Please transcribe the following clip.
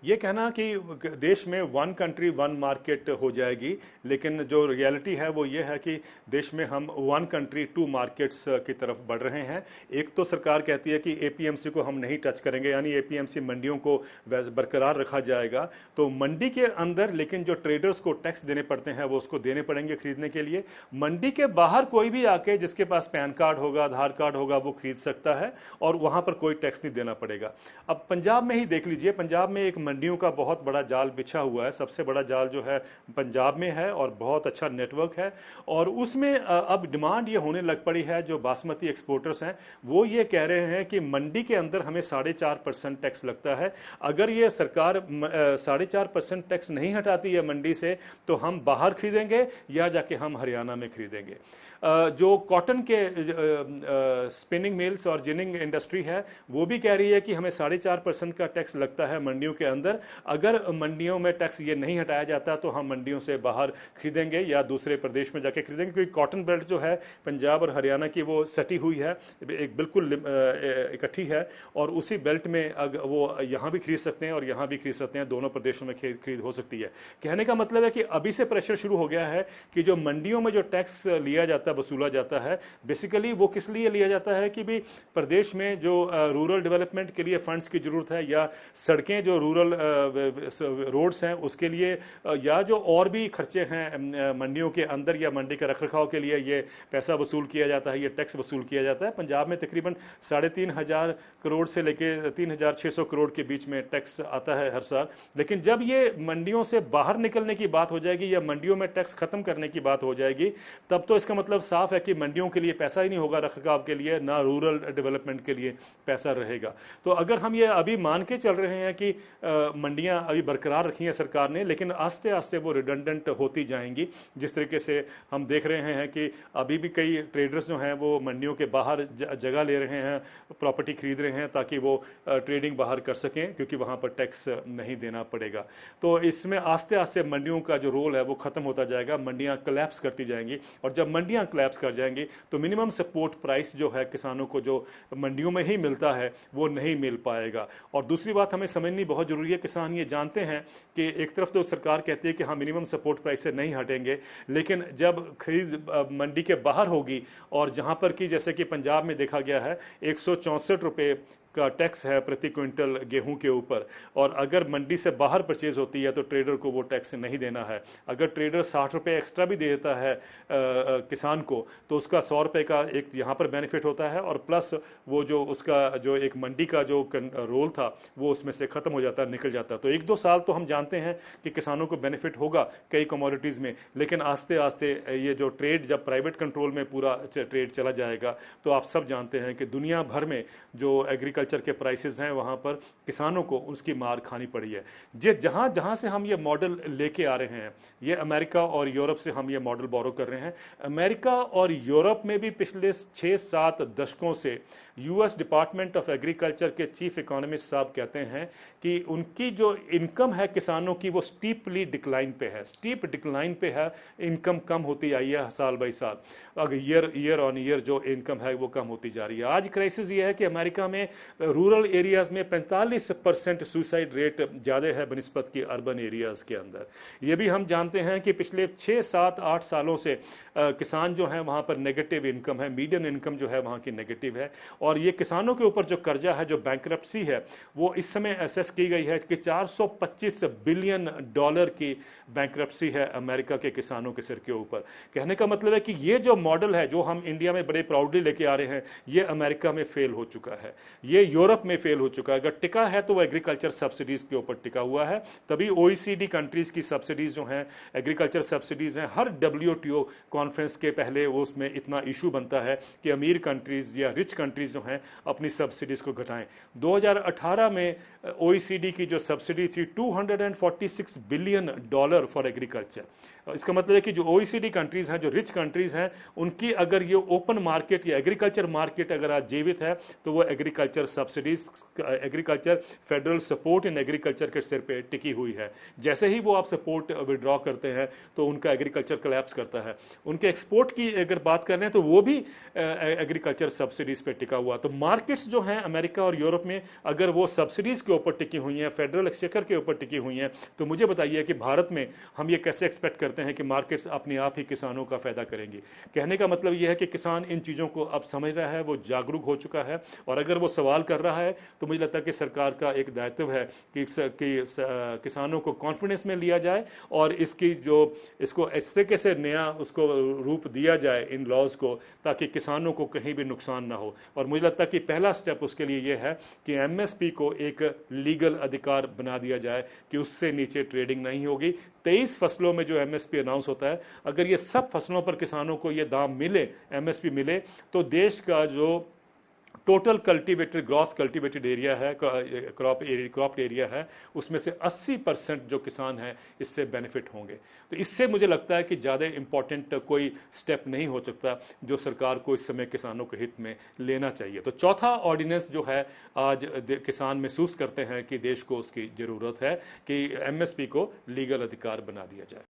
ये कहना कि देश में वन कंट्री वन मार्केट हो जाएगी, लेकिन जो रियलिटी है वो ये है कि देश में हम वन कंट्री टू मार्केट्स की तरफ बढ़ रहे हैं। एक तो सरकार कहती है कि एपीएमसी को हम नहीं टच करेंगे, यानी एपीएमसी मंडियों को बरकरार रखा जाएगा। तो मंडी के अंदर लेकिन जो ट्रेडर्स को टैक्स देने पड़ते हैं वो उसको देने पड़ेंगे खरीदने के लिए। मंडी के बाहर कोई भी आके जिसके पास पैन कार्ड होगा, आधार कार्ड होगा, वो खरीद सकता है और वहां पर कोई टैक्स नहीं देना पड़ेगा। अब पंजाब में ही देख लीजिए, पंजाब में एक मंडियों का बहुत बड़ा जाल बिछा हुआ है। सबसे बड़ा जाल जो है पंजाब में है और बहुत अच्छा नेटवर्क है। और उसमें अब डिमांड ये होने लग पड़ी है, जो बासमती एक्सपोर्टर्स हैं वो ये कह रहे हैं कि मंडी के अंदर हमें 4.5% टैक्स लगता है। अगर ये सरकार 4.5% टैक्स नहीं हटाती है मंडी से तो हम बाहर खरीदेंगे या जाके हम हरियाणा में खरीदेंगे। जो कॉटन के स्पिनिंग मिल्स और जिनिंग इंडस्ट्री है वो भी कह रही है कि हमें 4.5% का टैक्स लगता है मंडियों के अंदर। अगर मंडियों में टैक्स ये नहीं हटाया जाता तो हम मंडियों से बाहर खरीदेंगे या दूसरे प्रदेश में जाके खरीदेंगे, क्योंकि कॉटन बेल्ट जो है पंजाब और हरियाणा की वो सटी हुई है, एक बिल्कुल इकट्ठी है। और उसी बेल्ट में वो यहाँ भी खरीद सकते हैं और यहाँ भी खरीद सकते हैं, दोनों प्रदेशों में खरीद हो सकती है। कहने का मतलब है कि अभी से प्रेशर शुरू हो गया है कि जो मंडियों में जो टैक्स लिया जाता है, वसूला जाता है, बेसिकली वो किस लिए लिया जाता है कि भी प्रदेश में जो रूरल डेवलपमेंट के लिए फंड्स की जरूरत है, या सड़कें जो रूरल रोड्स हैं उसके लिए, या जो और भी खर्चे हैं मंडियों के अंदर या मंडी के रखरखाव के लिए, ये पैसा वसूल किया जाता है, ये टैक्स वसूल किया जाता है। पंजाब में तकरीबन 3,500 करोड़ से लेकर 3,600 करोड़ के बीच में टैक्स आता है हर साल। लेकिन जब ये मंडियों से बाहर निकलने की बात हो जाएगी या मंडियों में टैक्स खत्म करने की बात हो जाएगी, तब तो इसका मतलब साफ है कि मंडियों के लिए पैसा ही नहीं होगा रखरखाव के लिए, ना रूरल डेवलपमेंट के लिए पैसा रहेगा। तो अगर हम ये अभी मान के चल रहे हैं कि मंडियां अभी बरकरार रखी हैं सरकार ने, लेकिन आस्ते आस्ते वो रिडंडेंट होती जाएंगी। जिस तरीके से हम देख रहे हैं कि अभी भी कई ट्रेडर्स जो हैं वो मंडियों के बाहर जगह ले रहे हैं, प्रॉपर्टी खरीद रहे हैं ताकि वो ट्रेडिंग बाहर कर सकें, क्योंकि वहां पर टैक्स नहीं देना पड़ेगा। तो इसमें आस्ते आस्ते मंडियों का जो रोल है वो खत्म होता जाएगा, मंडियां कोलैप्स करती जाएंगी। और जब मंडियां कोलैप्स कर जाएंगी तो मिनिमम सपोर्ट प्राइस जो है किसानों को जो मंडियों में ही मिलता है वो नहीं मिल पाएगा। और दूसरी बात हमें समझनी बहुत जरूरी है, किसान ये जानते हैं कि एक तरफ तो सरकार कहती है कि हम मिनिमम सपोर्ट प्राइस से नहीं हटेंगे, लेकिन जब खरीद मंडी के बाहर होगी और जहां पर कि जैसे कि पंजाब में देखा गया है 164 रुपये का टैक्स है प्रति क्विंटल गेहूं के ऊपर, और अगर मंडी से बाहर परचेज होती है तो ट्रेडर को वो टैक्स नहीं देना है। अगर ट्रेडर 60 रुपये एक्स्ट्रा भी दे देता है किसान को तो उसका 100 रुपये का एक यहाँ पर बेनिफिट होता है, और प्लस वो जो उसका जो एक मंडी का जो रोल था वो उसमें से खत्म हो जाता है, निकल जाता है। तो 1-2 साल तो हम जानते हैं कि किसानों को बेनिफिट होगा कई कमोडिटीज़ में, लेकिन आस्ते आस्ते ये जो ट्रेड जब प्राइवेट कंट्रोल में पूरा ट्रेड चला जाएगा तो आप सब जानते हैं कि दुनिया भर में जो एग्रीकल्चर के प्राइसेस हैं वहां पर किसानों को उसकी मार खानी पड़ी है। जहां जहां से हम ये मॉडल लेके आ रहे हैं, ये अमेरिका और यूरोप से हम ये मॉडल बोरो कर रहे हैं। अमेरिका और यूरोप में भी पिछले 6-7 दशकों से यूएस डिपार्टमेंट ऑफ एग्रीकल्चर के चीफ इकोनॉमिस्ट साहब कहते हैं कि उनकी जो इनकम है किसानों की वो स्टीपली डिक्लाइन पे है, स्टीप डिक्लाइन पे है, इनकम कम होती आई है साल बाई साल। अगर ईयर ऑन ईयर जो इनकम है वो कम होती जा रही है। आज क्राइसिस ये है कि अमेरिका में रूरल एरियाज में 45% सुसाइड रेट ज़्यादा है बनिस्बत की अर्बन एरियाज के अंदर। ये भी हम जानते हैं कि पिछले 6-7-8 सालों से किसान जो है वहाँ पर नेगेटिव इनकम है, मीडियन इनकम जो है वहाँ की नेगेटिव है। और ये किसानों के ऊपर जो कर्जा है, जो बैंकरप्सी है, वो इस समय असेस की गई है कि 425 बिलियन डॉलर की बैंकरप्सी है अमेरिका के किसानों के सिर के ऊपर। कहने का मतलब है कि ये जो मॉडल है जो हम इंडिया में बड़े प्राउडली लेके आ रहे हैं, ये अमेरिका में फेल हो चुका है, ये यूरोप में फेल हो चुका है। अगर टिका है तो वो एग्रीकल्चर सब्सिडीज के ऊपर टिका हुआ है। तभी ओईसीडी कंट्रीज की सब्सिडीज जो हैं, एग्रीकल्चर सब्सिडीज हैं, हर डब्ल्यूटीओ कॉन्फ्रेंस के पहले वो उसमें इतना इशू बनता है कि अमीर कंट्रीज या रिच कंट्रीज जो हैं अपनी सब्सिडीज को घटाएं। 2018 में ओईसीडी की जो सब्सिडी थी $246 बिलियन फॉर एग्रीकल्चर। इसका मतलब है कि जो ओईसीडी कंट्रीज हैं, जो रिच कंट्रीज हैं, उनकी अगर ये ओपन मार्केट या एग्रीकल्चर मार्केट अगर आज जीवित है तो वो agriculture subsidies, agriculture federal support in agriculture के सिर पे टिकी हुई है। जैसे ही वो आप सपोर्ट विड्रॉ करते हैं तो उनका एग्रीकल्चर कोलैप्स करता है। उनके एक्सपोर्ट की अगर बात कर रहे हैं तो वो भी एग्रीकल्चर सब्सिडीज पे टिका हुआ। तो मार्केट्स जो हैं अमेरिका और यूरोप में, अगर वो सब्सिडीज़ के ऊपर टिकी हुई हैं, फेडरल एक्सचेकर के ऊपर टिकी हुई हैं, तो मुझे बताइए कि भारत में हम ये कैसे एक्सपेक्ट करते हैं कि मार्केट्स अपने आप ही किसानों का फ़ायदा करेंगी। कहने का मतलब ये है कि किसान इन चीज़ों को अब समझ रहा है, वो जागरूक हो चुका है, और अगर वो सवाल कर रहा है तो मुझे लगता है कि सरकार का एक दायित्व है कि किसानों को कॉन्फिडेंस में लिया जाए और इसको इस तरीके से नया उसको रूप दिया जाए इन लॉज को, ताकि किसानों को कहीं भी नुकसान ना हो। और मुझे लगता है कि पहला स्टेप उसके लिए यह है कि एमएसपी को एक लीगल अधिकार बना दिया जाए कि उससे नीचे ट्रेडिंग नहीं होगी। 23 फसलों में जो एमएसपी अनाउंस होता है, अगर ये सब फसलों पर किसानों को ये दाम मिले, एमएसपी मिले, तो देश का जो total cultivated gross cultivated area है, क्रॉप एरिया है, उसमें से 80% जो किसान हैं इससे बेनिफिट होंगे। तो इससे मुझे लगता है कि ज़्यादा इंपॉर्टेंट कोई स्टेप नहीं हो सकता जो सरकार को इस समय किसानों के हित में लेना चाहिए। तो चौथा ऑर्डिनेंस जो है, आज किसान महसूस करते हैं कि देश को उसकी ज़रूरत है कि एमएसपी को लीगल अधिकार बना दिया जाए।